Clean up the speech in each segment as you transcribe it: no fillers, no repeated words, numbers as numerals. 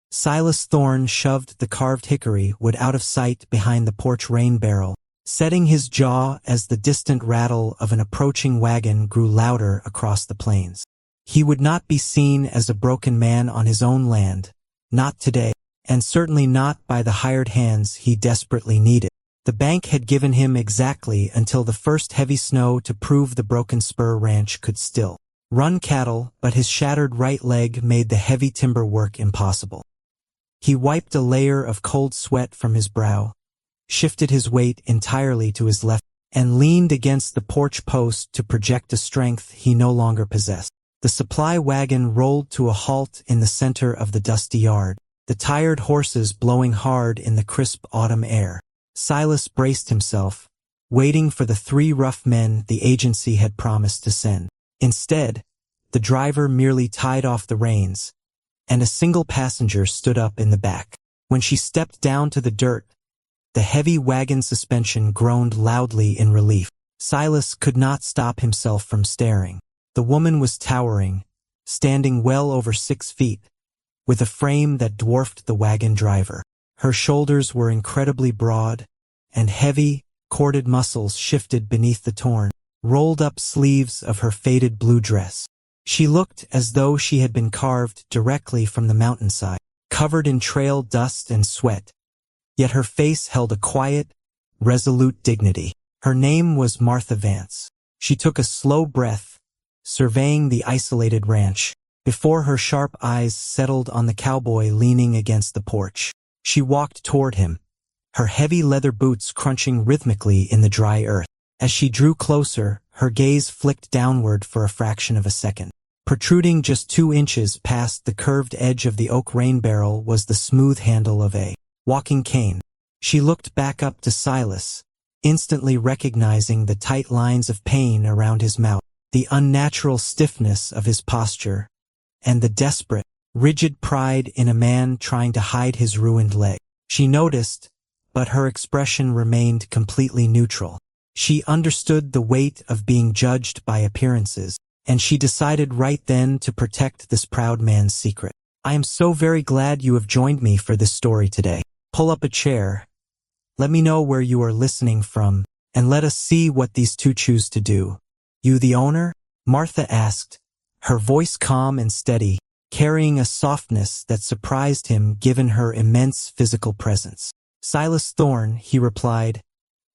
Silas Thorne shoved the carved hickory wood out of sight behind the porch rain barrel, setting his jaw as the distant rattle of an approaching wagon grew louder across the plains. He would not be seen as a broken man on his own land, not today, and certainly not by the hired hands he desperately needed. The bank had given him exactly until the first heavy snow to prove the Broken Spur ranch could still run cattle, but his shattered right leg made the heavy timber work impossible. He wiped a layer of cold sweat from his brow, shifted his weight entirely to his left, and leaned against the porch post to project a strength he no longer possessed. The supply wagon rolled to a halt in the center of the dusty yard, the tired horses blowing hard in the crisp autumn air. Silas braced himself, waiting for the 3 rough men the agency had promised to send. Instead, the driver merely tied off the reins, and a single passenger stood up in the back. When she stepped down to the dirt, the heavy wagon suspension groaned loudly in relief. Silas could not stop himself from staring. The woman was towering, standing well over 6 feet, with a frame that dwarfed the wagon driver. Her shoulders were incredibly broad, and heavy, corded muscles shifted beneath the torn, rolled-up sleeves of her faded blue dress. She looked as though she had been carved directly from the mountainside, covered in trail dust and sweat. Yet her face held a quiet, resolute dignity. Her name was Martha Vance. She took a slow breath, surveying the isolated ranch, before her sharp eyes settled on the cowboy leaning against the porch. She walked toward him, her heavy leather boots crunching rhythmically in the dry earth. As she drew closer, her gaze flicked downward for a fraction of a second. Protruding just 2 inches past the curved edge of the oak rain barrel was the smooth handle of a walking cane. She looked back up to Silas, instantly recognizing the tight lines of pain around his mouth, the unnatural stiffness of his posture, and the desperate, rigid pride in a man trying to hide his ruined leg. She noticed, but her expression remained completely neutral. She understood the weight of being judged by appearances, and she decided right then to protect this proud man's secret. I am so very glad you have joined me for this story today. Pull up a chair. Let me know where you are listening from, and let us see what these 2 choose to do. You the owner? Martha asked, her voice calm and steady, carrying a softness that surprised him given her immense physical presence. Silas Thorne, he replied,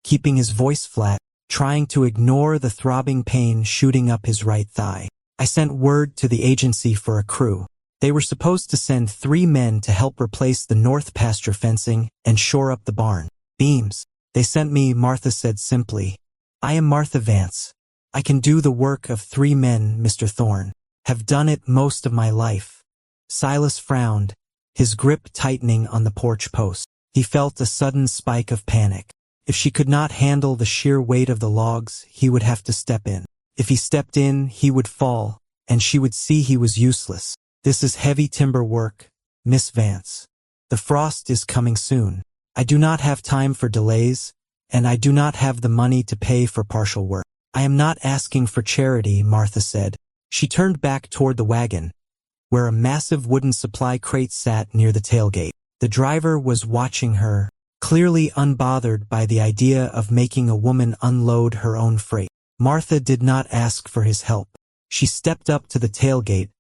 keeping his voice flat, trying to ignore the throbbing pain shooting up his right thigh. I sent word to the agency for a crew. They were supposed to send 3 men to help replace the north pasture fencing and shore up the barn beams. They sent me, Martha said simply. I am Martha Vance. I can do the work of 3 men, Mr. Thorne. Have done it most of my life. Silas frowned, his grip tightening on the porch post. He felt a sudden spike of panic. If she could not handle the sheer weight of the logs, he would have to step in. If he stepped in, he would fall, and she would see he was useless. This is heavy timber work, Miss Vance. The frost is coming soon. I do not have time for delays, and I do not have the money to pay for partial work. I am not asking for charity, Martha said. She turned back toward the wagon, where a massive wooden supply crate sat near the tailgate. The driver was watching her, clearly unbothered by the idea of making a woman unload her own freight. Martha did not ask for his help. She stepped up to the tailgate,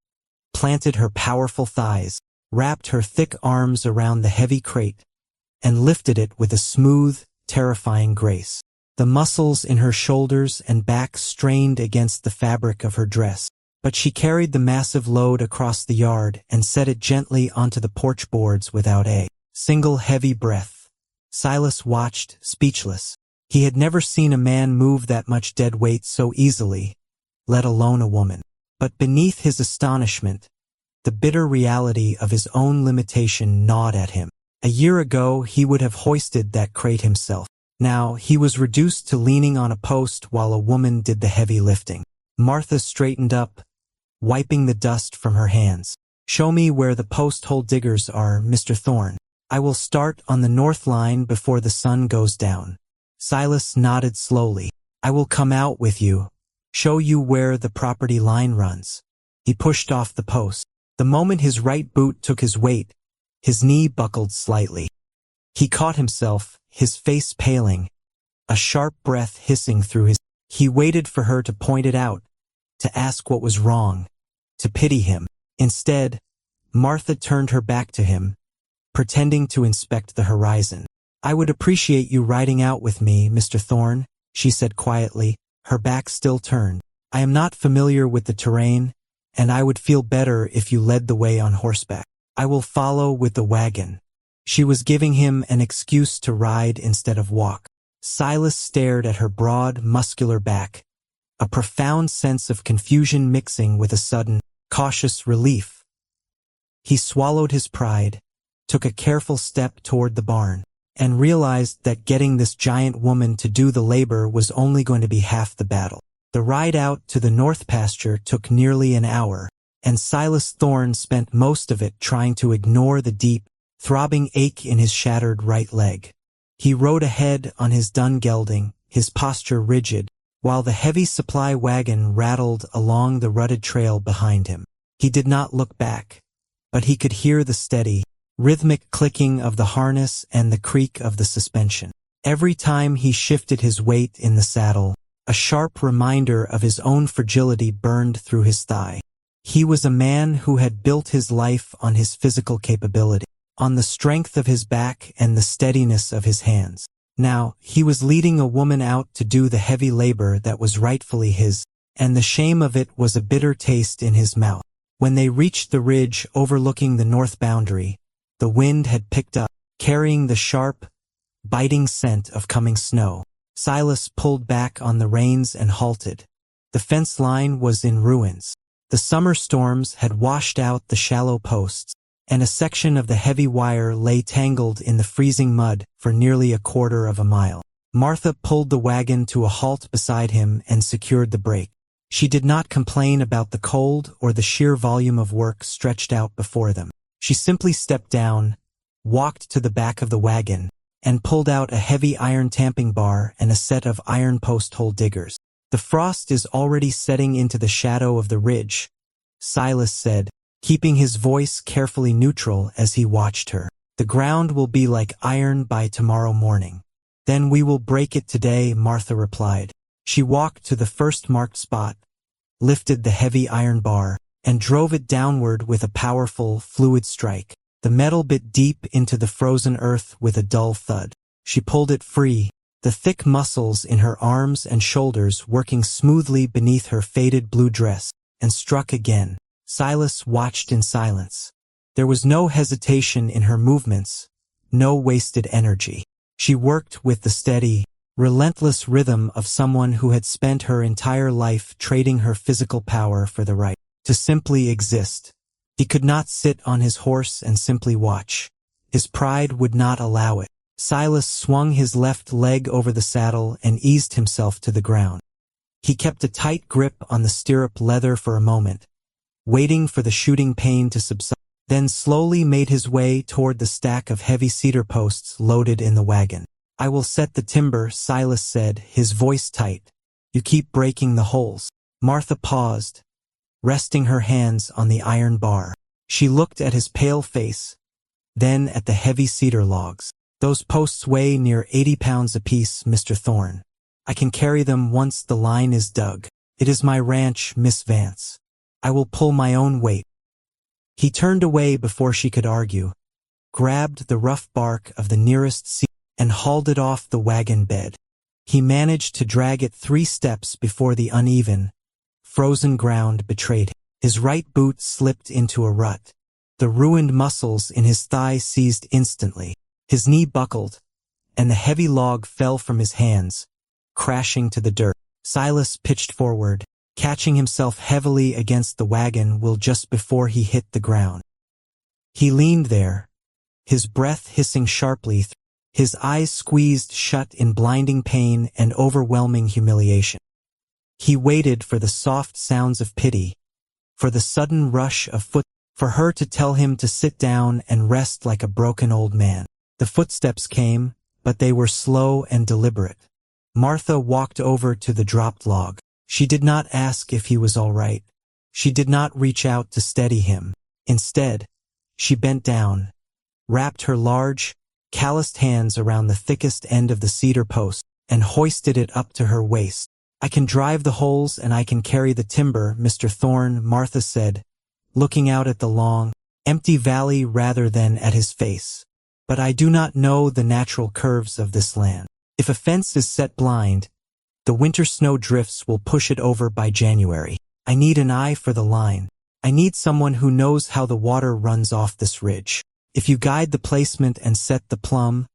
planted her powerful thighs, wrapped her thick arms around the heavy crate, and lifted it with a smooth, terrifying grace. The muscles in her shoulders and back strained against the fabric of her dress, but she carried the massive load across the yard and set it gently onto the porch boards without a single heavy breath. Silas watched, speechless. He had never seen a man move that much dead weight so easily, let alone a woman. But beneath his astonishment, the bitter reality of his own limitation gnawed at him. A year ago, he would have hoisted that crate himself. Now, he was reduced to leaning on a post while a woman did the heavy lifting. Martha straightened up, wiping the dust from her hands. Show me where the post-hole diggers are, Mr. Thorne. I will start on the north line before the sun goes down. Silas nodded slowly. I will come out with you, show you where the property line runs. He pushed off the post. The moment his right boot took his weight, His knee buckled slightly. He caught himself, his face paling, a sharp breath hissing through his. He waited for her to point it out, to ask what was wrong, to pity him. Instead, Martha turned her back to him, pretending to inspect the horizon. "I would appreciate you riding out with me, Mr. Thorne," she said quietly, her back still turned. "I am not familiar with the terrain, and I would feel better if you led the way on horseback. I will follow with the wagon." She was giving him an excuse to ride instead of walk. Silas stared at her broad, muscular back, a profound sense of confusion mixing with a sudden, cautious relief. He swallowed his pride, took a careful step toward the barn, and realized that getting this giant woman to do the labor was only going to be half the battle. The ride out to the north pasture took nearly an hour, and Silas Thorne spent most of it trying to ignore the deep, throbbing ache in his shattered right leg. He rode ahead on his dun gelding, his posture rigid, while the heavy supply wagon rattled along the rutted trail behind him. He did not look back, but he could hear the steady, rhythmic clicking of the harness and the creak of the suspension. Every time he shifted his weight in the saddle, a sharp reminder of his own fragility burned through his thigh. He was a man who had built his life on his physical capability, on the strength of his back and the steadiness of his hands. Now, he was leading a woman out to do the heavy labor that was rightfully his, and the shame of it was a bitter taste in his mouth. When they reached the ridge overlooking the north boundary, the wind had picked up, carrying the sharp, biting scent of coming snow. Silas pulled back on the reins and halted. The fence line was in ruins. The summer storms had washed out the shallow posts, and a section of the heavy wire lay tangled in the freezing mud for nearly a quarter of a mile. Martha pulled the wagon to a halt beside him and secured the brake. She did not complain about the cold or the sheer volume of work stretched out before them. She simply stepped down, walked to the back of the wagon, and pulled out a heavy iron tamping bar and a set of iron post hole diggers. "The frost is already setting into the shadow of the ridge," Silas said, keeping his voice carefully neutral as he watched her. "The ground will be like iron by tomorrow morning." "Then we will break it today," Martha replied. She walked to the first marked spot, lifted the heavy iron bar, and drove it downward with a powerful, fluid strike. The metal bit deep into the frozen earth with a dull thud. She pulled it free, the thick muscles in her arms and shoulders working smoothly beneath her faded blue dress, and struck again. Silas watched in silence. There was no hesitation in her movements, no wasted energy. She worked with the steady, relentless rhythm of someone who had spent her entire life trading her physical power for the right to simply exist. He could not sit on his horse and simply watch. His pride would not allow it. Silas swung his left leg over the saddle and eased himself to the ground. He kept a tight grip on the stirrup leather for a moment, waiting for the shooting pain to subside, then slowly made his way toward the stack of heavy cedar posts loaded in the wagon. "I will set the timber," Silas said, his voice tight. "You keep breaking the holes." Martha paused, resting her hands on the iron bar. She looked at his pale face, then at the heavy cedar logs. "Those posts weigh near 80 pounds apiece, Mr. Thorne. I can carry them once the line is dug. It is my ranch, Miss Vance. I will pull my own weight." He turned away before she could argue, grabbed the rough bark of the nearest cedar, and hauled it off the wagon bed. He managed to drag it 3 steps before the uneven, frozen ground betrayed him. His right boot slipped into a rut. The ruined muscles in his thigh seized instantly. His knee buckled, and the heavy log fell from his hands, crashing to the dirt. Silas pitched forward, catching himself heavily against the wagon wheel just before he hit the ground. He leaned there, his breath hissing sharply, his eyes squeezed shut in blinding pain and overwhelming humiliation. He waited for the soft sounds of pity, for the sudden rush of foot, for her to tell him to sit down and rest like a broken old man. The footsteps came, but they were slow and deliberate. Martha walked over to the dropped log. She did not ask if he was all right. She did not reach out to steady him. Instead, she bent down, wrapped her large, calloused hands around the thickest end of the cedar post, and hoisted it up to her waist. "I can drive the holes and I can carry the timber, Mr. Thorne," Martha said, looking out at the long, empty valley rather than at his face. "But I do not know the natural curves of this land. If a fence is set blind, the winter snow drifts will push it over by January. I need an eye for the line. I need someone who knows how the water runs off this ridge. If you guide the placement and set the plumb,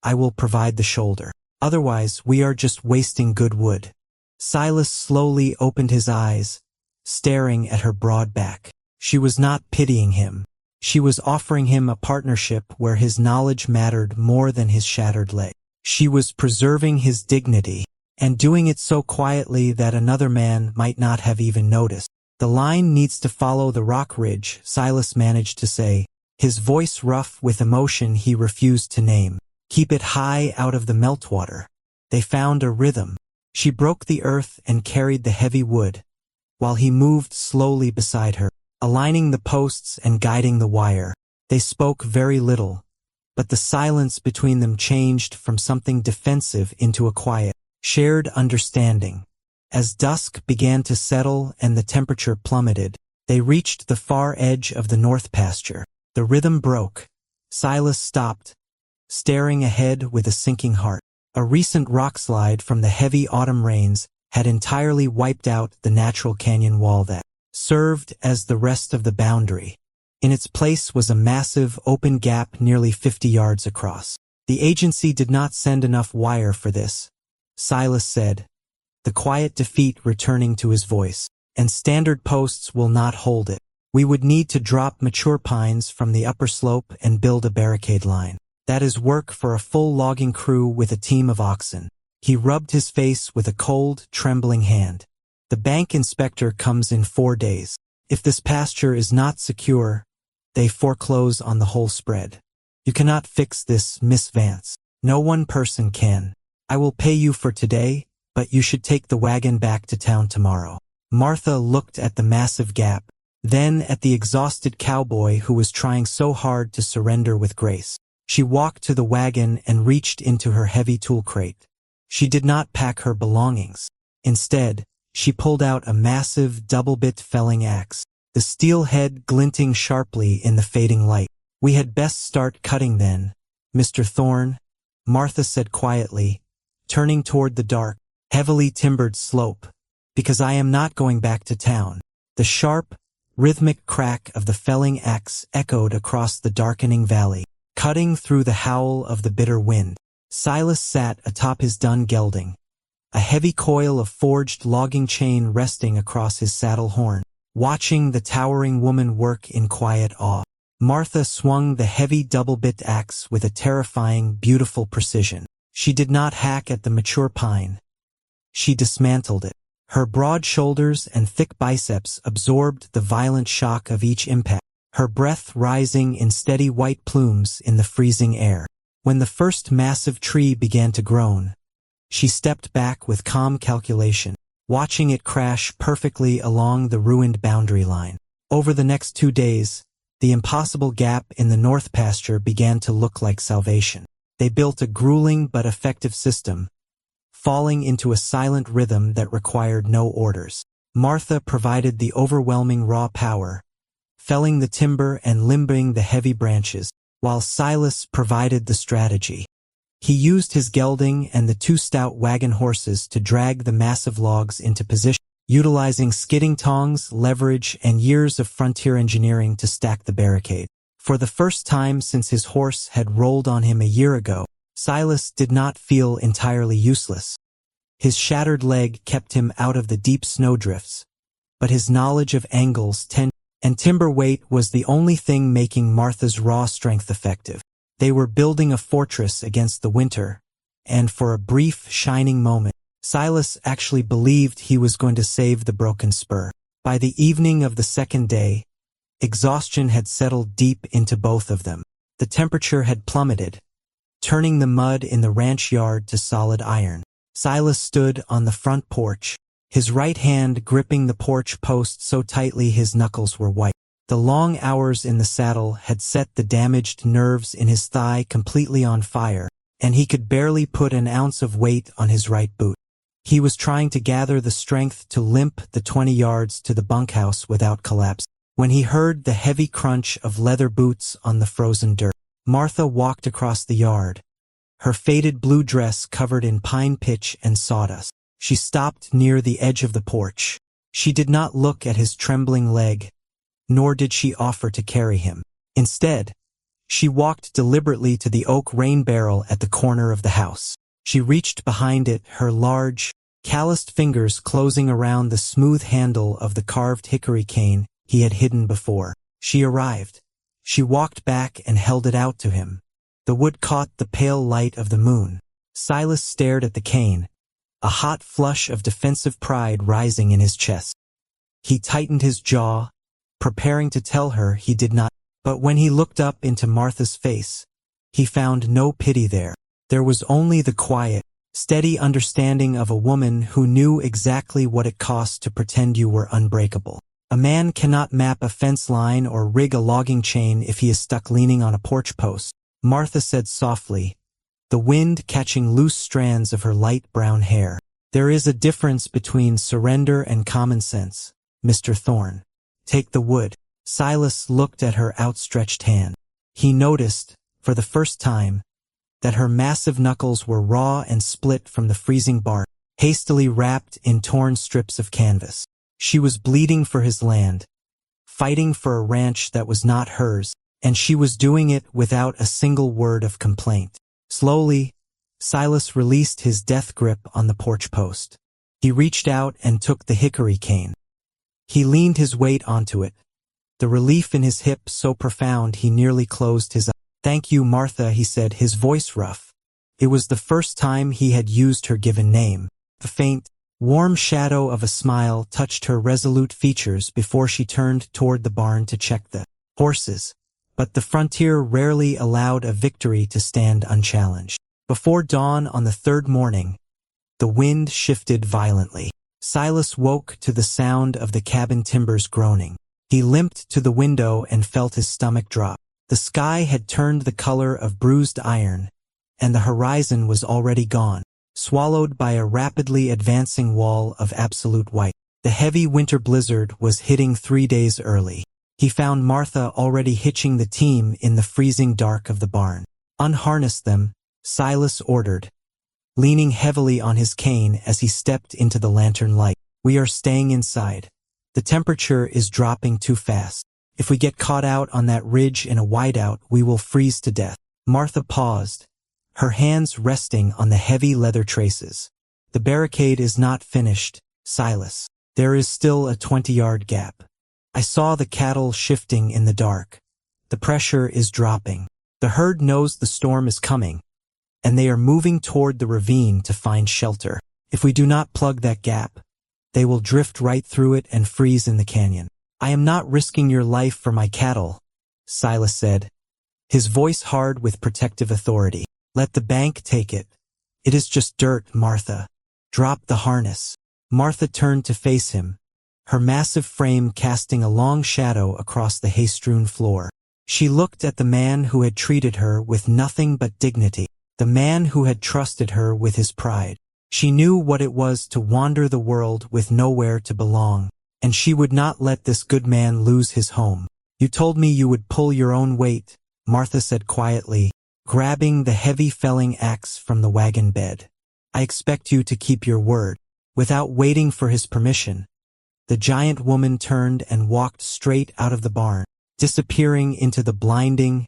I will provide the shoulder. Otherwise, we are just wasting good wood." Silas slowly opened his eyes, staring at her broad back. She was not pitying him. She was offering him a partnership where his knowledge mattered more than his shattered leg. She was preserving his dignity, and doing it so quietly that another man might not have even noticed. "The line needs to follow the rock ridge," Silas managed to say, his voice rough with emotion he refused to name. "Keep it high out of the meltwater." They found a rhythm. She broke the earth and carried the heavy wood, while he moved slowly beside her, aligning the posts and guiding the wire. They spoke very little, but the silence between them changed from something defensive into a quiet, shared understanding. As dusk began to settle and the temperature plummeted, they reached the far edge of the north pasture. The rhythm broke. Silas stopped, staring ahead with a sinking heart. A recent rockslide from the heavy autumn rains had entirely wiped out the natural canyon wall that served as the rest of the boundary. In its place was a massive, open gap nearly 50 yards across. "The agency did not send enough wire for this," Silas said, the quiet defeat returning to his voice. "And standard posts will not hold it. We would need to drop mature pines from the upper slope and build a barricade line. That is work for a full logging crew with a team of oxen." He rubbed his face with a cold, trembling hand. "The bank inspector comes in 4 days. If this pasture is not secure, they foreclose on the whole spread. You cannot fix this, Miss Vance. No one person can. I will pay you for today, but you should take the wagon back to town tomorrow." Martha looked at the massive gap, then at the exhausted cowboy who was trying so hard to surrender with grace. She walked to the wagon and reached into her heavy tool crate. She did not pack her belongings. Instead, she pulled out a massive double-bit felling axe, the steel head glinting sharply in the fading light. "We had best start cutting then, Mr. Thorne," Martha said quietly, turning toward the dark, heavily timbered slope, "because I am not going back to town." The sharp, rhythmic crack of the felling axe echoed across the darkening valley, cutting through the howl of the bitter wind. Silas sat atop his dun gelding, a heavy coil of forged logging chain resting across his saddle horn, watching the towering woman work in quiet awe. Martha swung the heavy double-bit axe with a terrifying, beautiful precision. She did not hack at the mature pine. She dismantled it. Her broad shoulders and thick biceps absorbed the violent shock of each impact, her breath rising in steady white plumes in the freezing air. When the first massive tree began to groan, she stepped back with calm calculation, watching it crash perfectly along the ruined boundary line. Over the next 2 days, the impossible gap in the north pasture began to look like salvation. They built a grueling but effective system, falling into a silent rhythm that required no orders. Martha provided the overwhelming raw power, felling the timber and limbing the heavy branches, while Silas provided the strategy. He used his gelding and the 2 stout wagon horses to drag the massive logs into position, utilizing skidding tongs, leverage, and years of frontier engineering to stack the barricade. For the first time since his horse had rolled on him a year ago, Silas did not feel entirely useless. His shattered leg kept him out of the deep snowdrifts, but his knowledge of angles, tension, and timber weight was the only thing making Martha's raw strength effective. They were building a fortress against the winter, and for a brief, shining moment, Silas actually believed he was going to save the Broken Spur. By the evening of the second day, exhaustion had settled deep into both of them. The temperature had plummeted, turning the mud in the ranch yard to solid iron. Silas stood on the front porch, his right hand gripping the porch post so tightly his knuckles were white. The long hours in the saddle had set the damaged nerves in his thigh completely on fire, and he could barely put an ounce of weight on his right boot. He was trying to gather the strength to limp the 20 yards to the bunkhouse without collapse, when he heard the heavy crunch of leather boots on the frozen dirt. Martha walked across the yard, her faded blue dress covered in pine pitch and sawdust. She stopped near the edge of the porch. She did not look at his trembling leg, nor did she offer to carry him. Instead, she walked deliberately to the oak rain barrel at the corner of the house. She reached behind it, her large, calloused fingers closing around the smooth handle of the carved hickory cane he had hidden before. She arrived. She walked back and held it out to him. The wood caught the pale light of the moon. Silas stared at the cane, a hot flush of defensive pride rising in his chest. He tightened his jaw, preparing to tell her he did not, but when he looked up into Martha's face, he found no pity there. There was only the quiet, steady understanding of a woman who knew exactly what it cost to pretend you were unbreakable. A man cannot map a fence line or rig a logging chain if he is stuck leaning on a porch post, Martha said softly, the wind catching loose strands of her light brown hair. There is a difference between surrender and common sense, Mr. Thorne. Take the wood. Silas looked at her outstretched hand. He noticed, for the first time, that her massive knuckles were raw and split from the freezing bark, hastily wrapped in torn strips of canvas. She was bleeding for his land, fighting for a ranch that was not hers, and she was doing it without a single word of complaint. Slowly, Silas released his death grip on the porch post. He reached out and took the hickory cane. He leaned his weight onto it, the relief in his hip so profound he nearly closed his eyes. Thank you, Martha, he said, his voice rough. It was the first time he had used her given name. The faint, warm shadow of a smile touched her resolute features before she turned toward the barn to check the horses. But the frontier rarely allowed a victory to stand unchallenged. Before dawn on the third morning, the wind shifted violently. Silas woke to the sound of the cabin timbers groaning. He limped to the window and felt his stomach drop. The sky had turned the color of bruised iron, and the horizon was already gone, swallowed by a rapidly advancing wall of absolute white. The heavy winter blizzard was hitting 3 days early. He found Martha already hitching the team in the freezing dark of the barn. Unharness them, Silas ordered, leaning heavily on his cane as he stepped into the lantern light. We are staying inside. The temperature is dropping too fast. If we get caught out on that ridge in a whiteout, we will freeze to death. Martha paused, her hands resting on the heavy leather traces. The barricade is not finished, Silas. There is still a 20-yard gap. I saw the cattle shifting in the dark. The pressure is dropping. The herd knows the storm is coming, and they are moving toward the ravine to find shelter. If we do not plug that gap, they will drift right through it and freeze in the canyon. I am not risking your life for my cattle, Silas said, his voice hard with protective authority. Let the bank take it. It is just dirt, Martha. Drop the harness. Martha turned to face him, her massive frame casting a long shadow across the hay-strewn floor. She looked at the man who had treated her with nothing but dignity, the man who had trusted her with his pride. She knew what it was to wander the world with nowhere to belong, and she would not let this good man lose his home. You told me you would pull your own weight, Martha said quietly, grabbing the heavy felling axe from the wagon bed. I expect you to keep your word. Without waiting for his permission, the giant woman turned and walked straight out of the barn, disappearing into the blinding,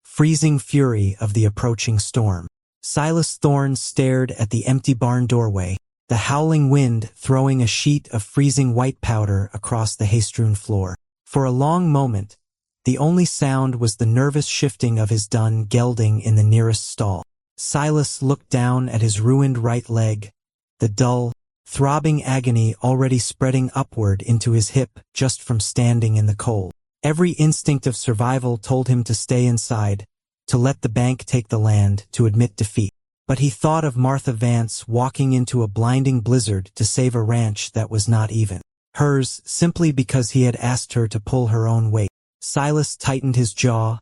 freezing fury of the approaching storm. Silas Thorne stared at the empty barn doorway, the howling wind throwing a sheet of freezing white powder across the hay-strewn floor. For a long moment, the only sound was the nervous shifting of his dun gelding in the nearest stall. Silas looked down at his ruined right leg, the dull, throbbing agony already spreading upward into his hip just from standing in the cold. Every instinct of survival told him to stay inside, to let the bank take the land, to admit defeat. But he thought of Martha Vance walking into a blinding blizzard to save a ranch that was not even hers, simply because he had asked her to pull her own weight. Silas tightened his jaw,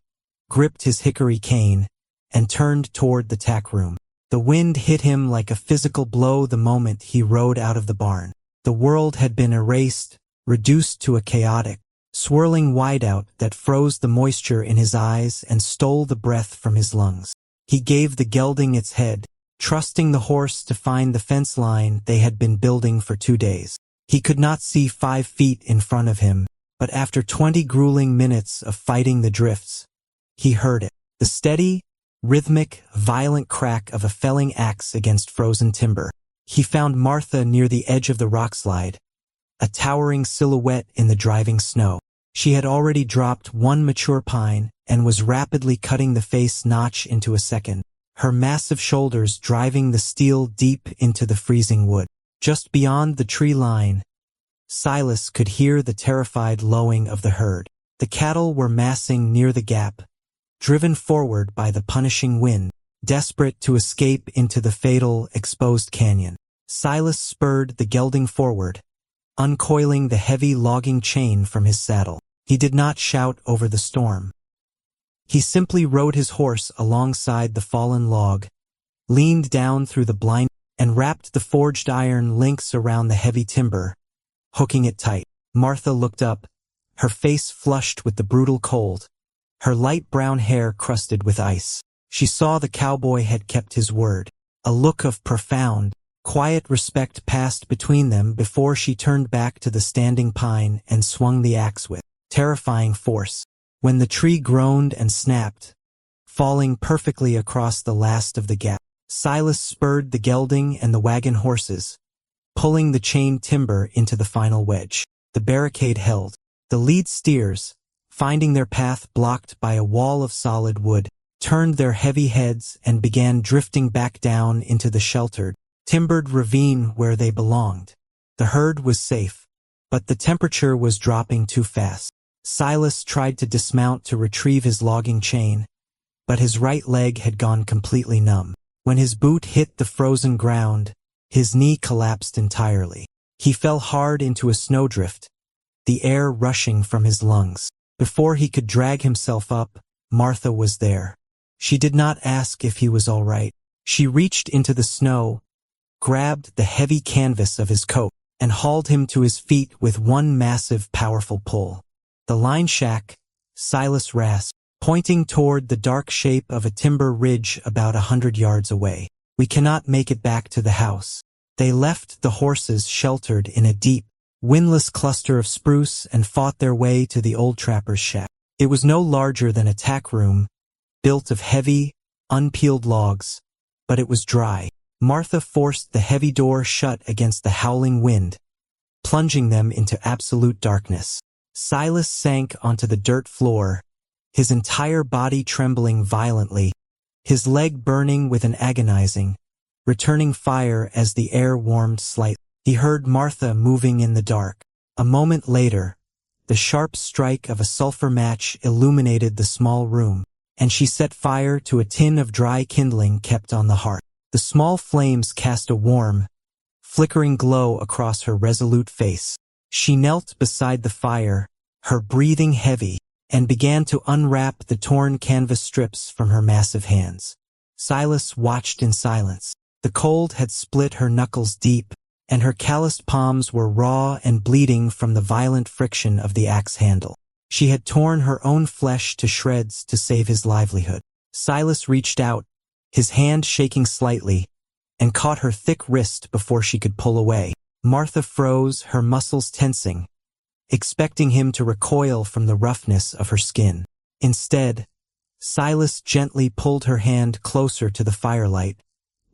gripped his hickory cane, and turned toward the tack room. The wind hit him like a physical blow the moment he rode out of the barn. The world had been erased, reduced to a chaotic, swirling whiteout that froze the moisture in his eyes and stole the breath from his lungs. He gave the gelding its head, trusting the horse to find the fence line they had been building for 2 days. He could not see 5 feet in front of him, but after 20 grueling minutes of fighting the drifts, he heard it. The steady, rhythmic, violent crack of a felling axe against frozen timber. He found Martha near the edge of the rockslide, a towering silhouette in the driving snow. She had already dropped 1 mature pine and was rapidly cutting the face notch into a second, her massive shoulders driving the steel deep into the freezing wood. Just beyond the tree line, Silas could hear the terrified lowing of the herd. The cattle were massing near the gap, driven forward by the punishing wind, desperate to escape into the fatal, exposed canyon. Silas spurred the gelding forward, uncoiling the heavy logging chain from his saddle. He did not shout over the storm. He simply rode his horse alongside the fallen log, leaned down through the blind, and wrapped the forged iron links around the heavy timber, hooking it tight. Martha looked up, her face flushed with the brutal cold, her light brown hair crusted with ice. She saw the cowboy had kept his word. A look of profound, quiet respect passed between them before she turned back to the standing pine and swung the axe with terrifying force. When the tree groaned and snapped, falling perfectly across the last of the gap, Silas spurred the gelding and the wagon horses, pulling the chained timber into the final wedge. The barricade held. The lead steers, finding their path blocked by a wall of solid wood, turned their heavy heads and began drifting back down into the sheltered, timbered ravine where they belonged. The herd was safe, but the temperature was dropping too fast. Silas tried to dismount to retrieve his logging chain, but his right leg had gone completely numb. When his boot hit the frozen ground, his knee collapsed entirely. He fell hard into a snowdrift, the air rushing from his lungs. Before he could drag himself up, Martha was there. She did not ask if he was all right. She reached into the snow, grabbed the heavy canvas of his coat, and hauled him to his feet with one massive, powerful pull. The line shack, Silas rasped, pointing toward the dark shape of a timber ridge about 100 yards away. We cannot make it back to the house. They left the horses sheltered in a deep, windless cluster of spruce and fought their way to the old trapper's shack. It was no larger than a tack room, built of heavy, unpeeled logs, but it was dry. Martha forced the heavy door shut against the howling wind, plunging them into absolute darkness. Silas sank onto the dirt floor, his entire body trembling violently, his leg burning with an agonizing, returning fire as the air warmed slightly. He heard Martha moving in the dark. A moment later, the sharp strike of a sulfur match illuminated the small room, and she set fire to a tin of dry kindling kept on the hearth. The small flames cast a warm, flickering glow across her resolute face. She knelt beside the fire, her breathing heavy, and began to unwrap the torn canvas strips from her massive hands. Silas watched in silence. The cold had split her knuckles deep, and her calloused palms were raw and bleeding from the violent friction of the axe handle. She had torn her own flesh to shreds to save his livelihood. Silas reached out, his hand shaking slightly, and caught her thick wrist before she could pull away. Martha froze, her muscles tensing, expecting him to recoil from the roughness of her skin. Instead, Silas gently pulled her hand closer to the firelight,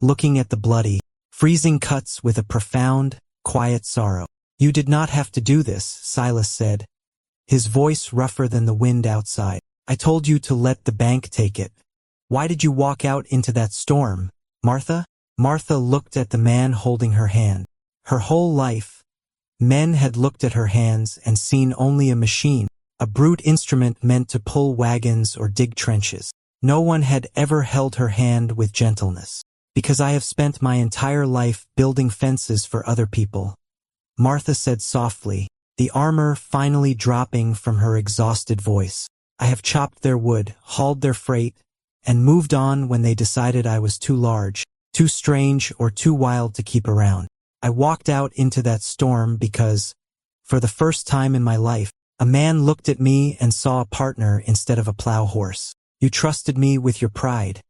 looking at the bloody, freezing cuts with a profound, quiet sorrow. "You did not have to do this," Silas said, his voice rougher than the wind outside. "I told you to let the bank take it. Why did you walk out into that storm, Martha?" Martha looked at the man holding her hand. Her whole life, men had looked at her hands and seen only a machine, a brute instrument meant to pull wagons or dig trenches. No one had ever held her hand with gentleness. "Because I have spent my entire life building fences for other people," Martha said softly, the armor finally dropping from her exhausted voice. I have chopped their wood, hauled their freight, and moved on when they decided I was too large, too strange, or too wild to keep around. I walked out into that storm because, for the first time in my life, a man looked at me and saw a partner instead of a plow horse. You trusted me with your pride,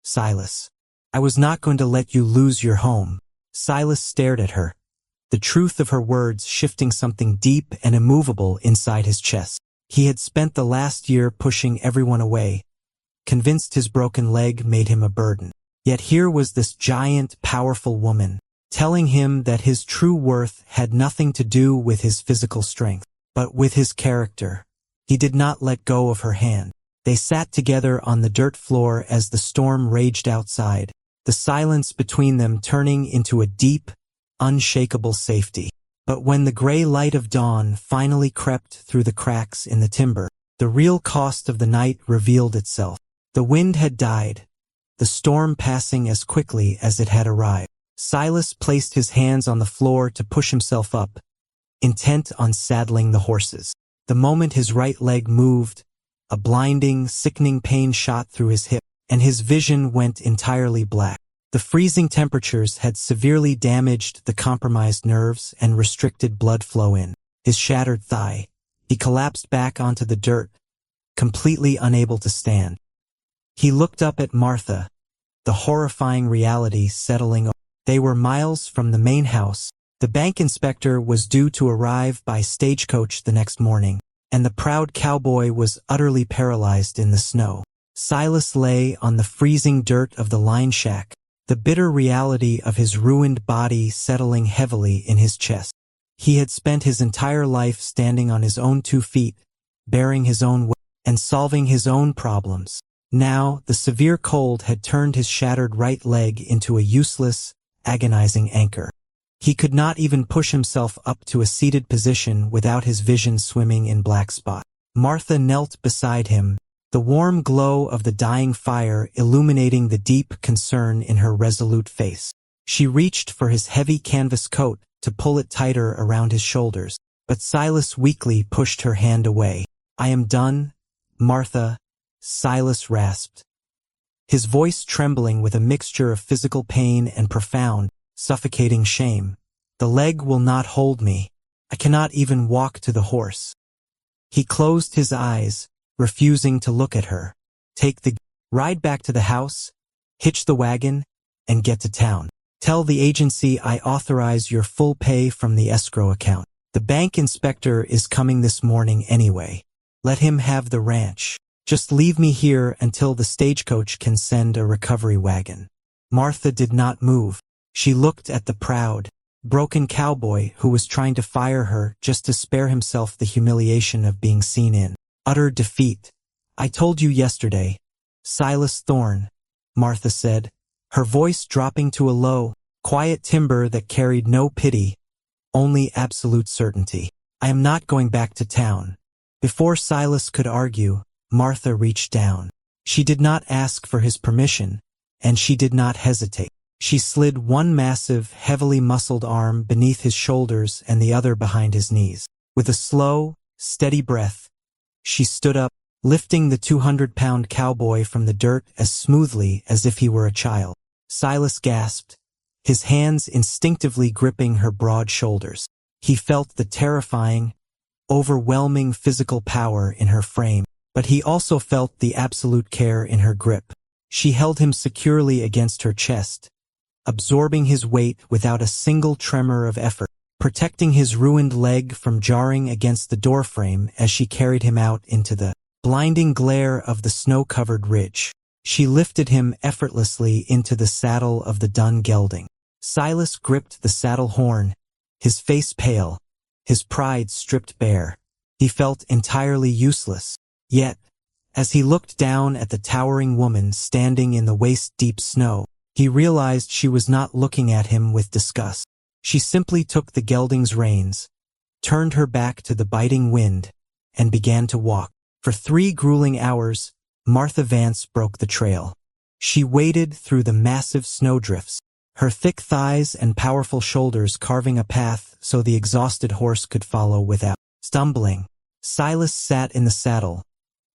Silas. I was not going to let you lose your home. Silas stared at her, the truth of her words shifting something deep and immovable inside his chest. He had spent the last year pushing everyone away, convinced his broken leg made him a burden. Yet here was this giant, powerful woman, telling him that his true worth had nothing to do with his physical strength, but with his character. He did not let go of her hand. They sat together on the dirt floor as the storm raged outside, the silence between them turning into a deep, unshakable safety. But when the gray light of dawn finally crept through the cracks in the timber, the real cost of the night revealed itself. The wind had died, the storm passing as quickly as it had arrived. Silas placed his hands on the floor to push himself up, intent on saddling the horses. The moment his right leg moved, a blinding, sickening pain shot through his hip, and his vision went entirely black. The freezing temperatures had severely damaged the compromised nerves and restricted blood flow in his shattered thigh. He collapsed back onto the dirt, completely unable to stand. He looked up at Martha, the horrifying reality settling over. They were miles from the main house. The bank inspector was due to arrive by stagecoach the next morning, and the proud cowboy was utterly paralyzed in the snow. Silas lay on the freezing dirt of the line shack, the bitter reality of his ruined body settling heavily in his chest. He had spent his entire life standing on his own 2 feet, bearing his own weight, and solving his own problems. Now, the severe cold had turned his shattered right leg into a useless, agonizing anchor. He could not even push himself up to a seated position without his vision swimming in black spot. Martha knelt beside him, the warm glow of the dying fire illuminating the deep concern in her resolute face. She reached for his heavy canvas coat to pull it tighter around his shoulders, but Silas weakly pushed her hand away. "I am done, Martha," Silas rasped, his voice trembling with a mixture of physical pain and profound, suffocating shame. "The leg will not hold me. I cannot even walk to the horse." He closed his eyes, refusing to look at her. "Take the ride back to the house, hitch the wagon, and get to town. Tell the agency I authorize your full pay from the escrow account. The bank inspector is coming this morning anyway. Let him have the ranch. Just leave me here until the stagecoach can send a recovery wagon." Martha did not move. She looked at the proud, broken cowboy who was trying to fire her just to spare himself the humiliation of being seen in utter defeat. "I told you yesterday, Silas Thorne," Martha said, her voice dropping to a low, quiet timbre that carried no pity, only absolute certainty. "I am not going back to town." Before Silas could argue, Martha reached down. She did not ask for his permission, and she did not hesitate. She slid one massive, heavily muscled arm beneath his shoulders and the other behind his knees. With a slow, steady breath, she stood up, lifting the 200-pound cowboy from the dirt as smoothly as if he were a child. Silas gasped, his hands instinctively gripping her broad shoulders. He felt the terrifying, overwhelming physical power in her frame, but he also felt the absolute care in her grip. She held him securely against her chest, absorbing his weight without a single tremor of effort, protecting his ruined leg from jarring against the doorframe as she carried him out into the blinding glare of the snow-covered ridge. She lifted him effortlessly into the saddle of the dun gelding. Silas gripped the saddle horn, his face pale, his pride stripped bare. He felt entirely useless. Yet, as he looked down at the towering woman standing in the waist-deep snow, he realized she was not looking at him with disgust. She simply took the gelding's reins, turned her back to the biting wind, and began to walk. For 3 grueling hours, Martha Vance broke the trail. She waded through the massive snowdrifts, her thick thighs and powerful shoulders carving a path so the exhausted horse could follow without stumbling. Silas sat in the saddle,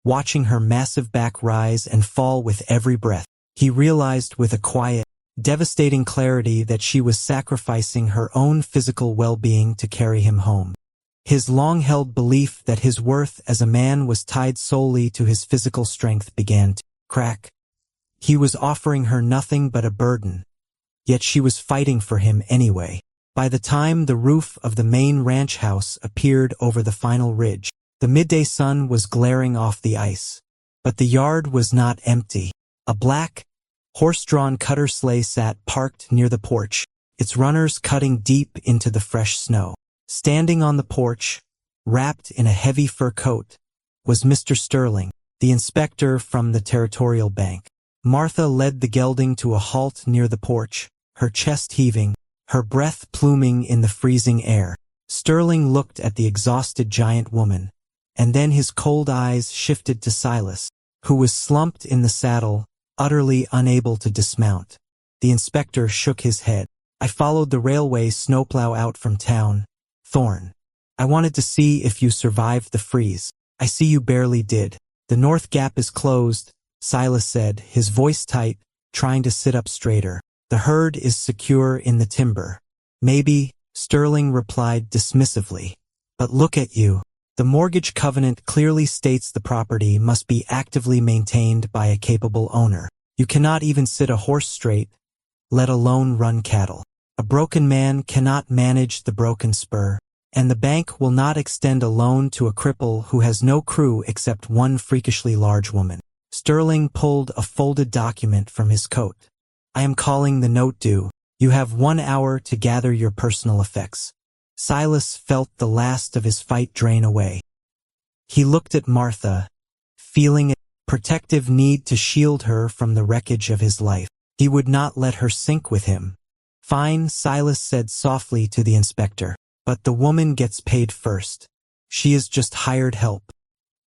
watching her massive back rise and fall with every breath. He realized with a quiet, devastating clarity that she was sacrificing her own physical well-being to carry him home. His long-held belief that his worth as a man was tied solely to his physical strength began to crack. He was offering her nothing but a burden, yet she was fighting for him anyway. By the time the roof of the main ranch house appeared over the final ridge, the midday sun was glaring off the ice. But the yard was not empty. A black, horse-drawn cutter sleigh sat parked near the porch, its runners cutting deep into the fresh snow. Standing on the porch, wrapped in a heavy fur coat, was Mr. Sterling, the inspector from the Territorial Bank. Martha led the gelding to a halt near the porch, her chest heaving, her breath pluming in the freezing air. Sterling looked at the exhausted giant woman, and then his cold eyes shifted to Silas, who was slumped in the saddle, utterly unable to dismount. The inspector shook his head. "I followed the railway snowplow out from town, Thorne. I wanted to see if you survived the freeze. I see you barely did. The north gap is closed," Silas said, his voice tight, trying to sit up straighter. "The herd is secure in the timber." "Maybe," Sterling replied dismissively. "But look at you. The mortgage covenant clearly states the property must be actively maintained by a capable owner. You cannot even sit a horse straight, let alone run cattle. A broken man cannot manage the Broken Spur, and the bank will not extend a loan to a cripple who has no crew except one freakishly large woman." Sterling pulled a folded document from his coat. "I am calling the note due. You have 1 hour to gather your personal effects." Silas felt the last of his fight drain away. He looked at Martha, feeling a protective need to shield her from the wreckage of his life. He would not let her sink with him. "Fine," Silas said softly to the inspector, "but the woman gets paid first. She is just hired help."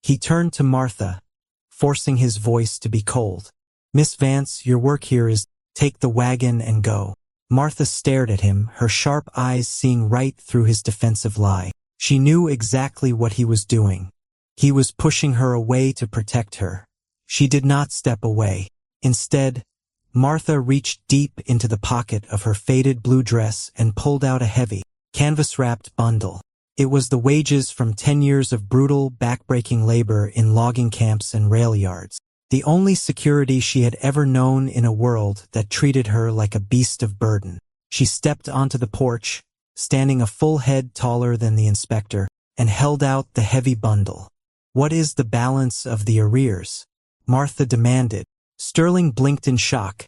He turned to Martha, forcing his voice to be cold. "Miss Vance, your work here is take the wagon and go." Martha stared at him, her sharp eyes seeing right through his defensive lie. She knew exactly what he was doing. He was pushing her away to protect her. She did not step away. Instead, Martha reached deep into the pocket of her faded blue dress and pulled out a heavy, canvas-wrapped bundle. It was the wages from 10 years of brutal, backbreaking labor in logging camps and rail yards. The only security she had ever known in a world that treated her like a beast of burden. She stepped onto the porch, standing a full head taller than the inspector, and held out the heavy bundle. "What is the balance of the arrears?" Martha demanded. Sterling blinked in shock,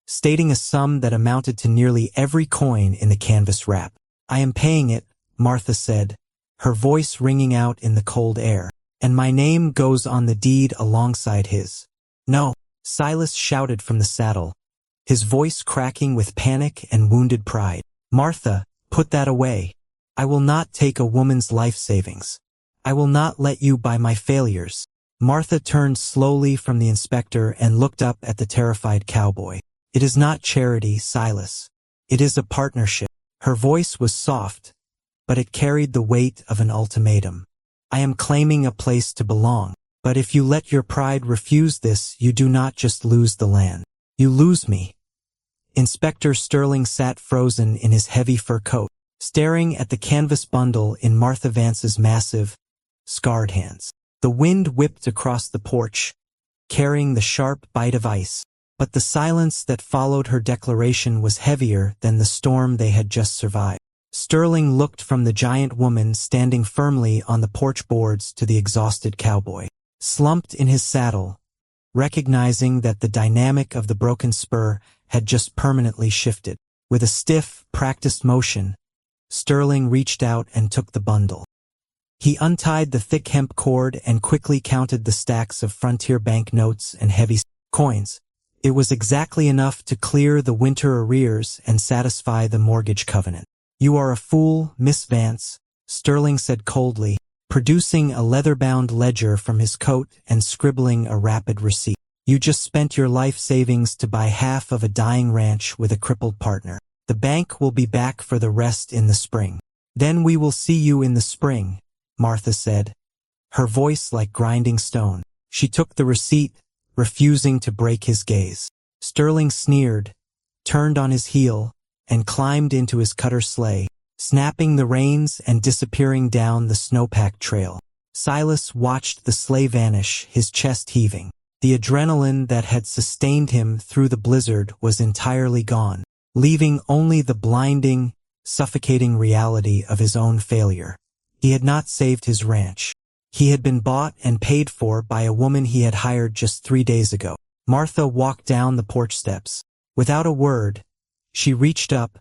stating a sum that amounted to nearly every coin in the canvas wrap. "I am paying it," Martha said, her voice ringing out in the cold air. "And my name goes on the deed alongside his." "No," Silas shouted from the saddle, his voice cracking with panic and wounded pride. "Martha, put that away. I will not take a woman's life savings. I will not let you buy my failures." Martha turned slowly from the inspector and looked up at the terrified cowboy. "It is not charity, Silas. It is a partnership." Her voice was soft, but it carried the weight of an ultimatum. "I am claiming a place to belong, but if you let your pride refuse this, you do not just lose the land. You lose me." Inspector Sterling sat frozen in his heavy fur coat, staring at the canvas bundle in Martha Vance's massive, scarred hands. The wind whipped across the porch, carrying the sharp bite of ice, but the silence that followed her declaration was heavier than the storm they had just survived. Sterling looked from the giant woman standing firmly on the porch boards to the exhausted cowboy, slumped in his saddle, recognizing that the dynamic of the Broken Spur had just permanently shifted. With a stiff, practiced motion, Sterling reached out and took the bundle. He untied the thick hemp cord and quickly counted the stacks of Frontier Bank notes and heavy coins. It was exactly enough to clear the winter arrears and satisfy the mortgage covenant. "You are a fool, Miss Vance," Sterling said coldly, producing a leather-bound ledger from his coat and scribbling a rapid receipt. You just spent your life savings to buy half of a dying ranch with a crippled partner. The bank will be back for the rest in the spring. Then we will see you in the spring, Martha said, her voice like grinding stone. She took the receipt, refusing to break his gaze. Sterling sneered, turned on his heel, and climbed into his cutter sleigh, snapping the reins and disappearing down the snowpacked trail. Silas watched the sleigh vanish, his chest heaving. The adrenaline that had sustained him through the blizzard was entirely gone, leaving only the blinding, suffocating reality of his own failure. He had not saved his ranch. He had been bought and paid for by a woman he had hired just 3 days ago. Martha walked down the porch steps. Without a word, she reached up,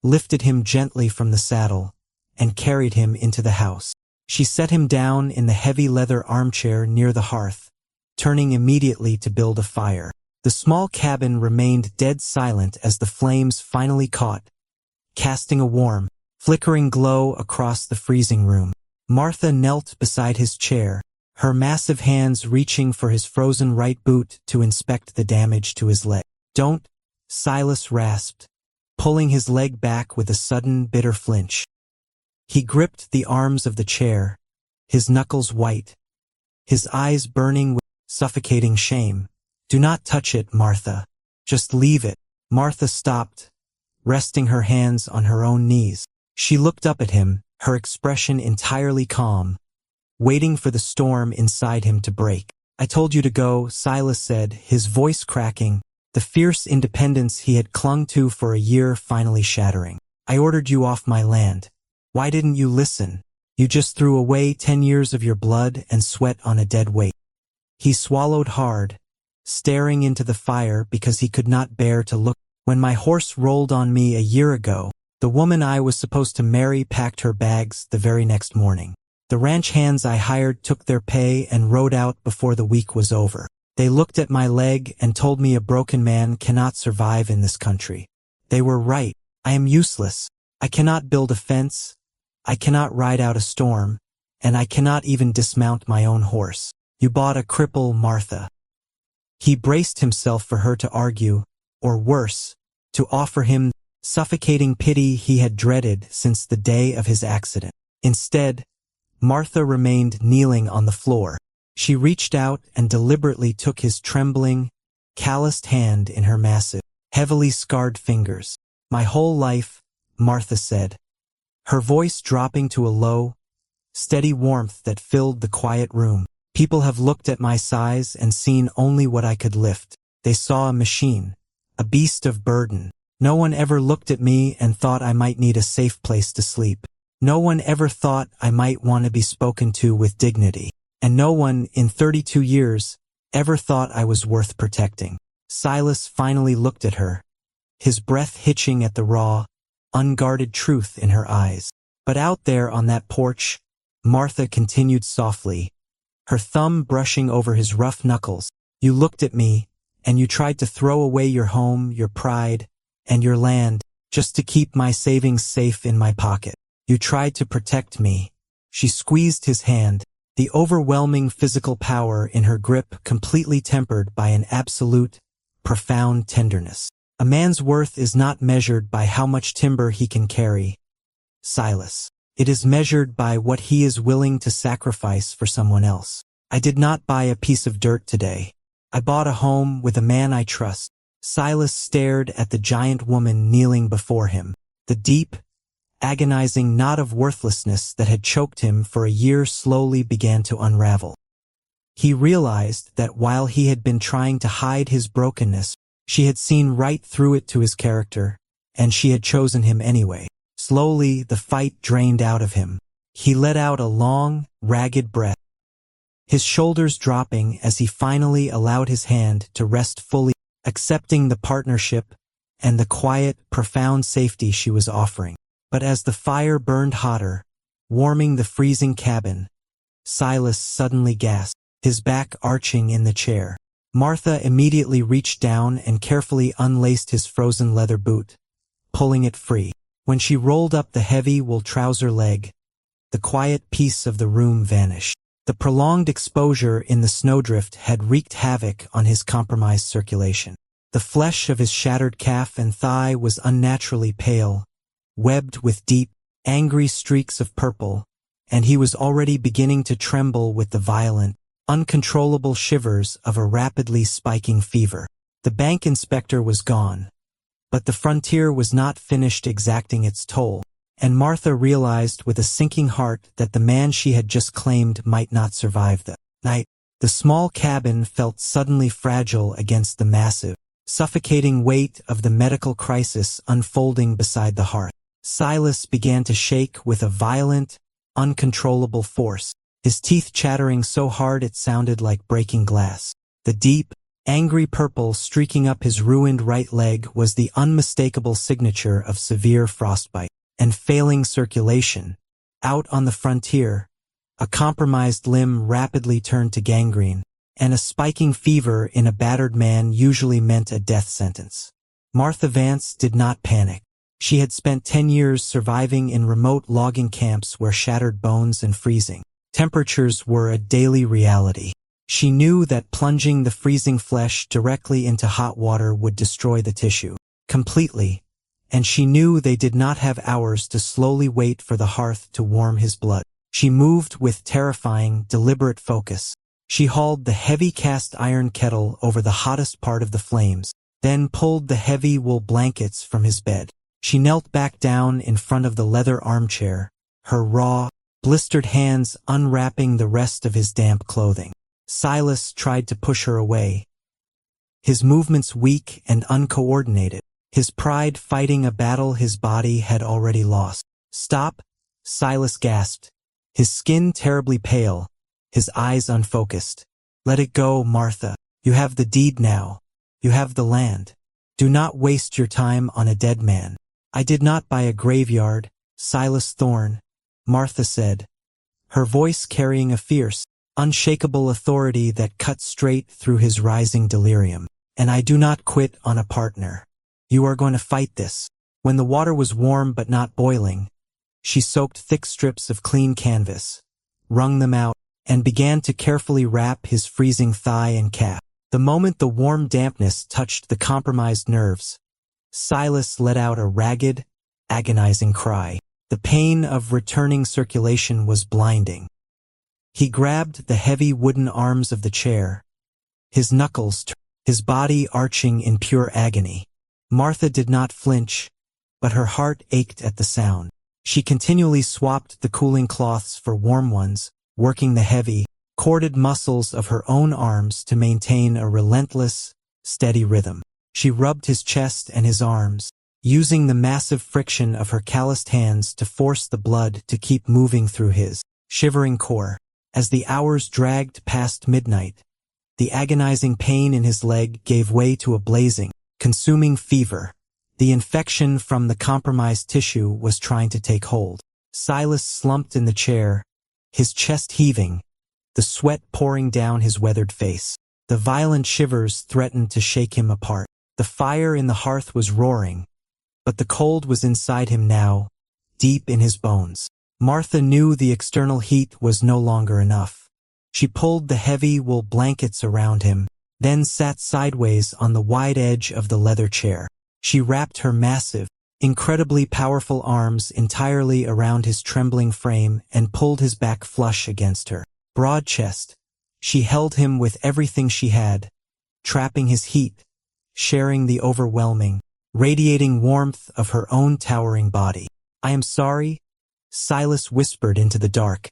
lifted him gently from the saddle, and carried him into the house. She set him down in the heavy leather armchair near the hearth, turning immediately to build a fire. The small cabin remained dead silent as the flames finally caught, casting a warm, flickering glow across the freezing room. Martha knelt beside his chair, her massive hands reaching for his frozen right boot to inspect the damage to his leg. "Don't," Silas rasped, pulling his leg back with a sudden, bitter flinch. He gripped the arms of the chair, his knuckles white, his eyes burning with suffocating shame. "Do not touch it, Martha. Just leave it." Martha stopped, resting her hands on her own knees. She looked up at him, her expression entirely calm, waiting for the storm inside him to break. "I told you to go," Silas said, his voice cracking, the fierce independence he had clung to for a year finally shattering. "I ordered you off my land. Why didn't you listen? You just threw away 10 years of your blood and sweat on a dead weight." He swallowed hard, staring into the fire because he could not bear to look. "When my horse rolled on me a year ago, the woman I was supposed to marry packed her bags the very next morning. The ranch hands I hired took their pay and rode out before the week was over. They looked at my leg and told me a broken man cannot survive in this country. They were right. I am useless. I cannot build a fence. I cannot ride out a storm. And I cannot even dismount my own horse. You bought a cripple, Martha." He braced himself for her to argue, or worse, to offer him suffocating pity he had dreaded since the day of his accident. Instead, Martha remained kneeling on the floor. She reached out and deliberately took his trembling, calloused hand in her massive, heavily scarred fingers. "My whole life," Martha said, her voice dropping to a low, steady warmth that filled the quiet room. "People have looked at my size and seen only what I could lift. They saw a machine, a beast of burden. No one ever looked at me and thought I might need a safe place to sleep. No one ever thought I might want to be spoken to with dignity. And no one, in 32 years, ever thought I was worth protecting." Silas finally looked at her, his breath hitching at the raw, unguarded truth in her eyes. "But out there on that porch," Martha continued softly, her thumb brushing over his rough knuckles, "you looked at me, and you tried to throw away your home, your pride, and your land, just to keep my savings safe in my pocket. You tried to protect me." She squeezed his hand, the overwhelming physical power in her grip completely tempered by an absolute, profound tenderness. "A man's worth is not measured by how much timber he can carry, Silas. It is measured by what he is willing to sacrifice for someone else. I did not buy a piece of dirt today. I bought a home with a man I trust." Silas stared at the giant woman kneeling before him. The deep, agonizing knot of worthlessness that had choked him for a year slowly began to unravel. He realized that while he had been trying to hide his brokenness, she had seen right through it to his character, and she had chosen him anyway. Slowly, the fight drained out of him. He let out a long, ragged breath, his shoulders dropping as he finally allowed his hand to rest fully, accepting the partnership and the quiet, profound safety she was offering. But as the fire burned hotter, warming the freezing cabin, Silas suddenly gasped, his back arching in the chair. Martha immediately reached down and carefully unlaced his frozen leather boot, pulling it free. When she rolled up the heavy wool trouser leg, the quiet peace of the room vanished. The prolonged exposure in the snowdrift had wreaked havoc on his compromised circulation. The flesh of his shattered calf and thigh was unnaturally pale, webbed with deep, angry streaks of purple, and he was already beginning to tremble with the violent, uncontrollable shivers of a rapidly spiking fever. The bank inspector was gone, but the frontier was not finished exacting its toll, and Martha realized with a sinking heart that the man she had just claimed might not survive the night. The small cabin felt suddenly fragile against the massive, suffocating weight of the medical crisis unfolding beside the hearth. Silas began to shake with a violent, uncontrollable force, his teeth chattering so hard it sounded like breaking glass. The deep, angry purple streaking up his ruined right leg was the unmistakable signature of severe frostbite and failing circulation. Out on the frontier, a compromised limb rapidly turned to gangrene, and a spiking fever in a battered man usually meant a death sentence. Martha Vance did not panic. She had spent 10 years surviving in remote logging camps where shattered bones and freezing temperatures were a daily reality. She knew that plunging the freezing flesh directly into hot water would destroy the tissue completely, and she knew they did not have hours to slowly wait for the hearth to warm his blood. She moved with terrifying, deliberate focus. She hauled the heavy cast iron kettle over the hottest part of the flames, then pulled the heavy wool blankets from his bed. She knelt back down in front of the leather armchair, her raw, blistered hands unwrapping the rest of his damp clothing. Silas tried to push her away, his movements weak and uncoordinated, his pride fighting a battle his body had already lost. "Stop," Silas gasped, his skin terribly pale, his eyes unfocused. "Let it go, Martha. You have the deed now. You have the land. Do not waste your time on a dead man." "I did not buy a graveyard, Silas Thorne," Martha said, her voice carrying a fierce, unshakable authority that cut straight through his rising delirium. "And I do not quit on a partner. You are going to fight this." When the water was warm but not boiling, she soaked thick strips of clean canvas, wrung them out, and began to carefully wrap his freezing thigh and calf. The moment the warm dampness touched the compromised nerves, Silas let out a ragged, agonizing cry. The pain of returning circulation was blinding. He grabbed the heavy wooden arms of the chair, his knuckles turned, his body arching in pure agony. Martha did not flinch, but her heart ached at the sound. She continually swapped the cooling cloths for warm ones, working the heavy, corded muscles of her own arms to maintain a relentless, steady rhythm. She rubbed his chest and his arms, using the massive friction of her calloused hands to force the blood to keep moving through his shivering core. As the hours dragged past midnight, the agonizing pain in his leg gave way to a blazing, consuming fever. The infection from the compromised tissue was trying to take hold. Silas slumped in the chair, his chest heaving, the sweat pouring down his weathered face. The violent shivers threatened to shake him apart. The fire in the hearth was roaring, but the cold was inside him now, deep in his bones. Martha knew the external heat was no longer enough. She pulled the heavy wool blankets around him, then sat sideways on the wide edge of the leather chair. She wrapped her massive, incredibly powerful arms entirely around his trembling frame and pulled his back flush against her broad chest. She held him with everything she had, trapping his heat, sharing the overwhelming, radiating warmth of her own towering body. "I am sorry," Silas whispered into the dark,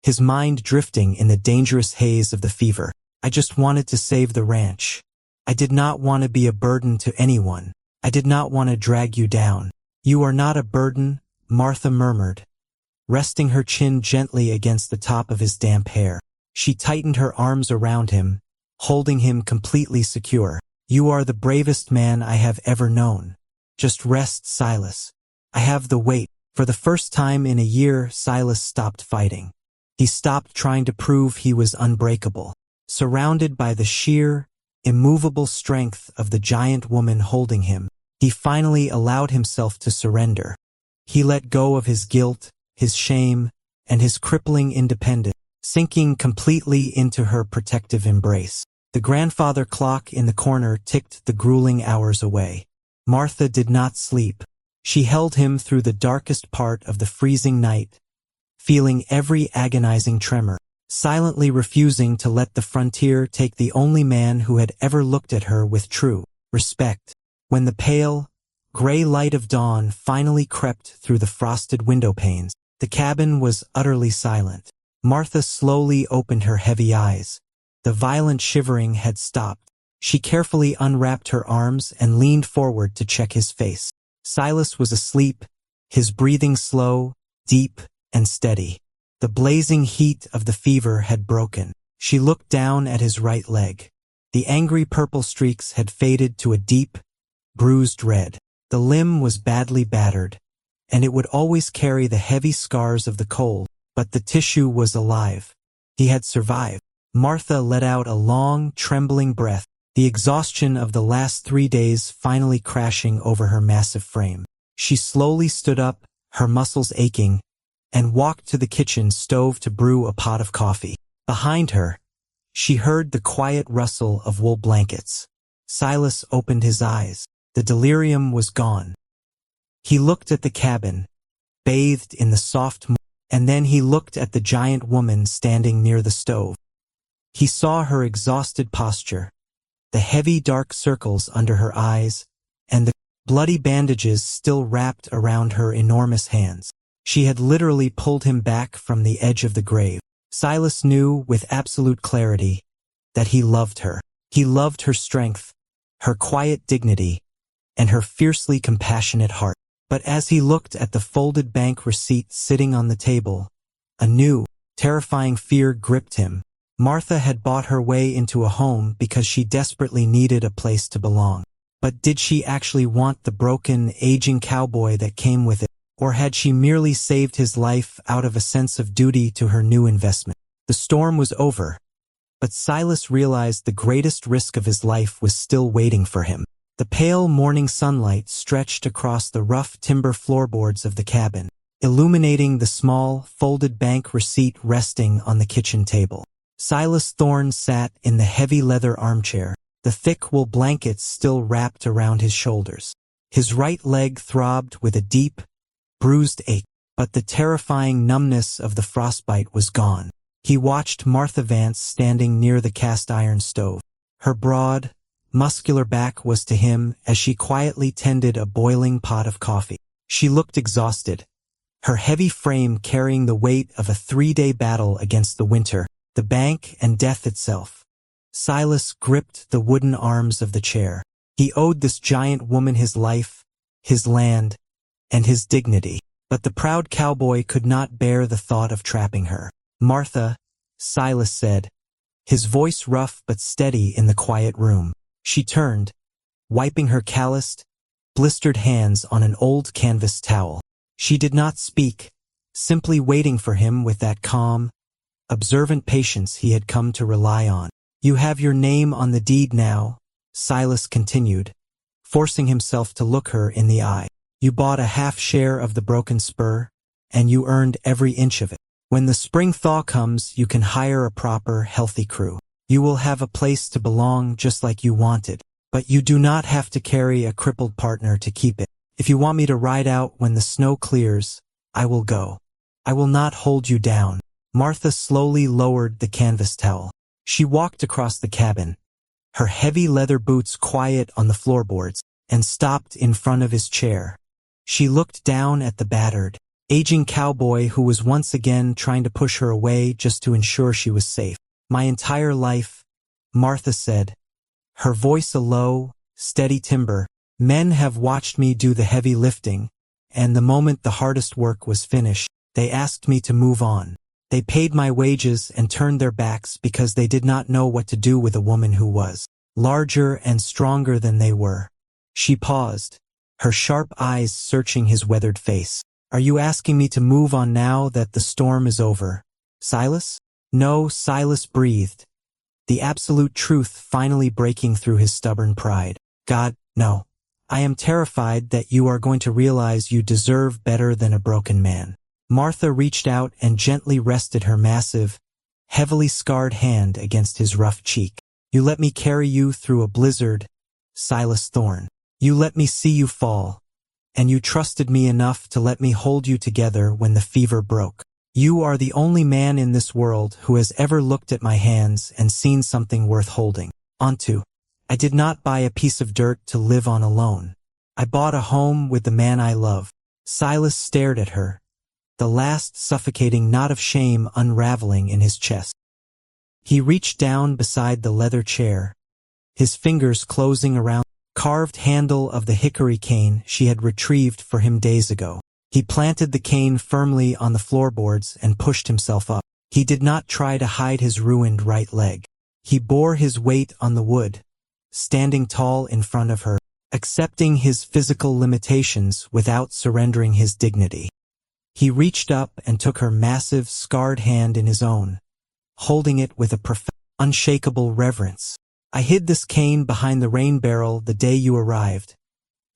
his mind drifting in the dangerous haze of the fever. "I just wanted to save the ranch. I did not want to be a burden to anyone. I did not want to drag you down." "You are not a burden," Martha murmured, resting her chin gently against the top of his damp hair. She tightened her arms around him, holding him completely secure. "You are the bravest man I have ever known. Just rest, Silas. I have the weight." For the first time in a year, Silas stopped fighting. He stopped trying to prove he was unbreakable. Surrounded by the sheer, immovable strength of the giant woman holding him, he finally allowed himself to surrender. He let go of his guilt, his shame, and his crippling independence. sinking completely into her protective embrace. The grandfather clock in the corner ticked the grueling hours away. Martha did not sleep. She held him through the darkest part of the freezing night, feeling every agonizing tremor, silently refusing to let the frontier take the only man who had ever looked at her with true respect. When the pale, gray light of dawn finally crept through the frosted window panes, the cabin was utterly silent. Martha slowly opened her heavy eyes. The violent shivering had stopped. She carefully unwrapped her arms and leaned forward to check his face. Silas was asleep, his breathing slow, deep, and steady. The blazing heat of the fever had broken. She looked down at his right leg. The angry purple streaks had faded to a deep, bruised red. The limb was badly battered, and it would always carry the heavy scars of the cold, but the tissue was alive. He had survived. Martha let out a long, trembling breath, the exhaustion of the last 3 days finally crashing over her massive frame. She slowly stood up, her muscles aching, and walked to the kitchen stove to brew a pot of coffee. Behind her, she heard the quiet rustle of wool blankets. Silas opened his eyes. The delirium was gone. He looked at the cabin, bathed in the soft moon, and then he looked at the giant woman standing near the stove. He saw her exhausted posture, the heavy dark circles under her eyes, and the bloody bandages still wrapped around her enormous hands. She had literally pulled him back from the edge of the grave. Silas knew with absolute clarity that he loved her. He loved her strength, her quiet dignity, and her fiercely compassionate heart. But as he looked at the folded bank receipt sitting on the table, a new, terrifying fear gripped him. Martha had bought her way into a home because she desperately needed a place to belong. But did she actually want the broken, aging cowboy that came with it? Or had she merely saved his life out of a sense of duty to her new investment? The storm was over, but Silas realized the greatest risk of his life was still waiting for him. The pale morning sunlight stretched across the rough timber floorboards of the cabin, illuminating the small, folded bank receipt resting on the kitchen table. Silas Thorne sat in the heavy leather armchair, the thick wool blankets still wrapped around his shoulders. His right leg throbbed with a deep, bruised ache, but the terrifying numbness of the frostbite was gone. He watched Martha Vance standing near the cast-iron stove. Her broad, muscular back was to him as she quietly tended a boiling pot of coffee. She looked exhausted, her heavy frame carrying the weight of a 3-day battle against the winter, the bank, and death itself. Silas gripped the wooden arms of the chair. He owed this giant woman his life, his land, and his dignity. But the proud cowboy could not bear the thought of trapping her. "Martha," Silas said, his voice rough but steady in the quiet room. She turned, wiping her calloused, blistered hands on an old canvas towel. She did not speak, simply waiting for him with that calm, observant patience he had come to rely on. "You have your name on the deed now," Silas continued, forcing himself to look her in the eye. "You bought a half share of the Broken Spur, and you earned every inch of it. When the spring thaw comes, you can hire a proper, healthy crew. You will have a place to belong just like you wanted, but you do not have to carry a crippled partner to keep it. If you want me to ride out when the snow clears, I will go. I will not hold you down." Martha slowly lowered the canvas towel. She walked across the cabin, her heavy leather boots quiet on the floorboards, and stopped in front of his chair. She looked down at the battered, aging cowboy who was once again trying to push her away just to ensure she was safe. "My entire life," Martha said, her voice a low, steady timbre, "men have watched me do the heavy lifting, and the moment the hardest work was finished, they asked me to move on. They paid my wages and turned their backs because they did not know what to do with a woman who was larger and stronger than they were." She paused, her sharp eyes searching his weathered face. "Are you asking me to move on now that the storm is over, Silas?" "No," Silas breathed, the absolute truth finally breaking through his stubborn pride. "God, no. I am terrified that you are going to realize you deserve better than a broken man." Martha reached out and gently rested her massive, heavily scarred hand against his rough cheek. You let me carry you through a blizzard, Silas Thorne. You let me see you fall, and you trusted me enough to let me hold you together when the fever broke. You are the only man in this world who has ever looked at my hands and seen something worth holding onto. I did not buy a piece of dirt to live on alone. I bought a home with the man I love. Silas stared at her, the last suffocating knot of shame unraveling in his chest. He reached down beside the leather chair, his fingers closing around the carved handle of the hickory cane she had retrieved for him days ago. He planted the cane firmly on the floorboards and pushed himself up. He did not try to hide his ruined right leg. He bore his weight on the wood, standing tall in front of her, accepting his physical limitations without surrendering his dignity. He reached up and took her massive, scarred hand in his own, holding it with a profound, unshakable reverence. I hid this cane behind the rain barrel the day you arrived,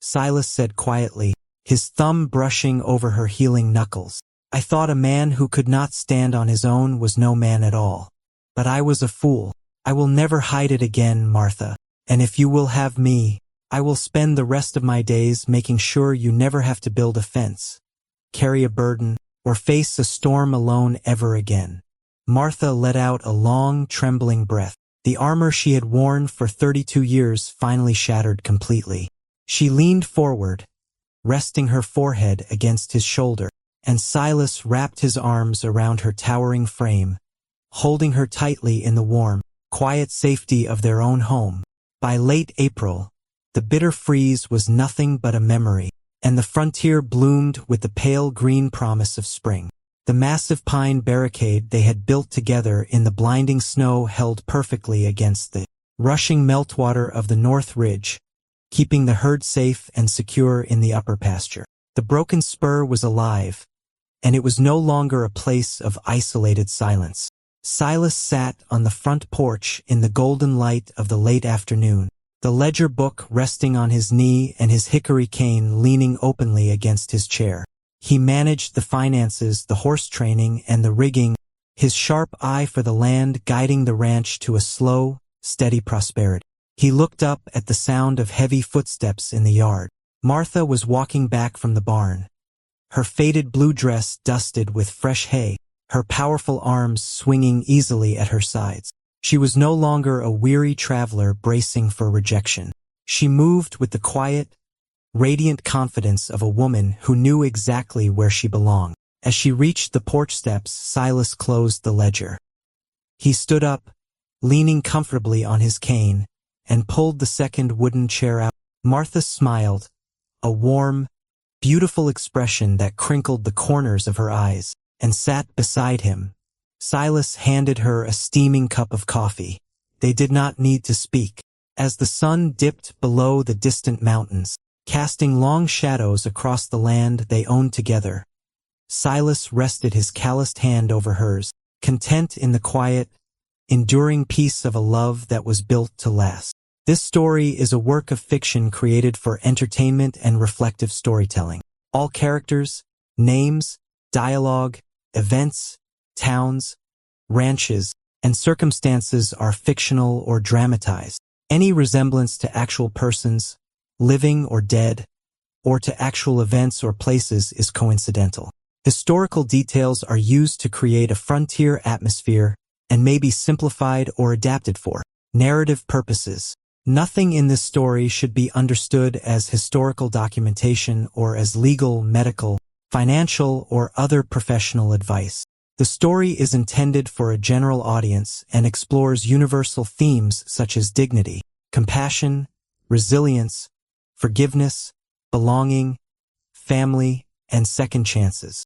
Silas said quietly, his thumb brushing over her healing knuckles. I thought a man who could not stand on his own was no man at all. But I was a fool. I will never hide it again, Martha. And if you will have me, I will spend the rest of my days making sure you never have to build a fence, carry a burden, or face a storm alone ever again. Martha let out a long, trembling breath. The armor she had worn for 32 years finally shattered completely. She leaned forward, resting her forehead against his shoulder, and Silas wrapped his arms around her towering frame, holding her tightly in the warm, quiet safety of their own home. By late April, the bitter freeze was nothing but a memory, and the frontier bloomed with the pale green promise of spring. The massive pine barricade they had built together in the blinding snow held perfectly against the rushing meltwater of the North Ridge, keeping the herd safe and secure in the upper pasture. The Broken Spur was alive, and it was no longer a place of isolated silence. Silas sat on the front porch in the golden light of the late afternoon, the ledger book resting on his knee and his hickory cane leaning openly against his chair. He managed the finances, the horse training, and the rigging, his sharp eye for the land guiding the ranch to a slow, steady prosperity. He looked up at the sound of heavy footsteps in the yard. Martha was walking back from the barn, her faded blue dress dusted with fresh hay, her powerful arms swinging easily at her sides. She was no longer a weary traveler bracing for rejection. She moved with the quiet, radiant confidence of a woman who knew exactly where she belonged. As she reached the porch steps, Silas closed the ledger. He stood up, leaning comfortably on his cane, and pulled the second wooden chair out. Martha smiled, a warm, beautiful expression that crinkled the corners of her eyes, and sat beside him. Silas handed her a steaming cup of coffee. They did not need to speak. As the sun dipped below the distant mountains, casting long shadows across the land they owned together, Silas rested his calloused hand over hers, content in the quiet, enduring peace of a love that was built to last. This story is a work of fiction created for entertainment and reflective storytelling. All characters, names, dialogue, events, towns, ranches, and circumstances are fictional or dramatized. Any resemblance to actual persons, living or dead, or to actual events or places is coincidental. Historical details are used to create a frontier atmosphere and may be simplified or adapted for narrative purposes. Nothing in this story should be understood as historical documentation or as legal, medical, financial, or other professional advice. The story is intended for a general audience and explores universal themes such as dignity, compassion, resilience, forgiveness, belonging, family, and second chances.